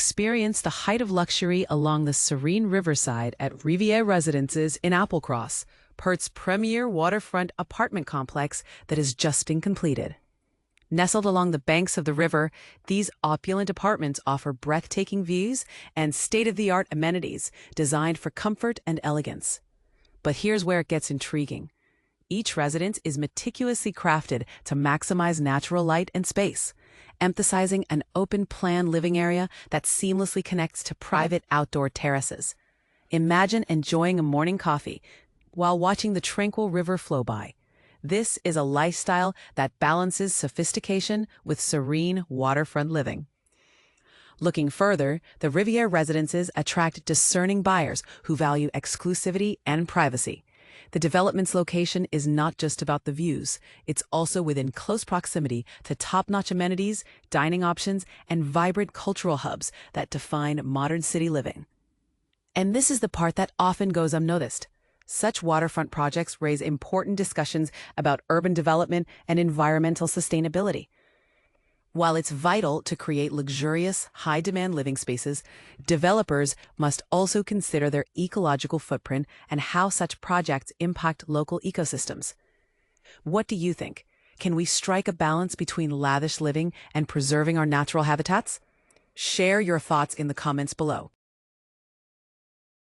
Experience the height of luxury along the serene riverside at Riviere Residences in Applecross, Perth's premier waterfront apartment complex that has just been completed. Nestled along the banks of the river, these opulent apartments offer breathtaking views and state-of-the-art amenities designed for comfort and elegance. But here's where it gets intriguing. Each residence is meticulously crafted to maximize natural light and space, emphasizing an open-plan living area that seamlessly connects to private outdoor terraces. Imagine enjoying a morning coffee while watching the tranquil river flow by. This is a lifestyle that balances sophistication with serene waterfront living. Looking further, the Riviere Residences attract discerning buyers who value exclusivity and privacy. The development's location is not just about the views, it's also within close proximity to top-notch amenities, dining options, and vibrant cultural hubs that define modern city living. And this is the part that often goes unnoticed. Such waterfront projects raise important discussions about urban development and environmental sustainability. While it's vital to create luxurious, high-demand living spaces, developers must also consider their ecological footprint and how such projects impact local ecosystems. What do you think? Can we strike a balance between lavish living and preserving our natural habitats? Share your thoughts in the comments below.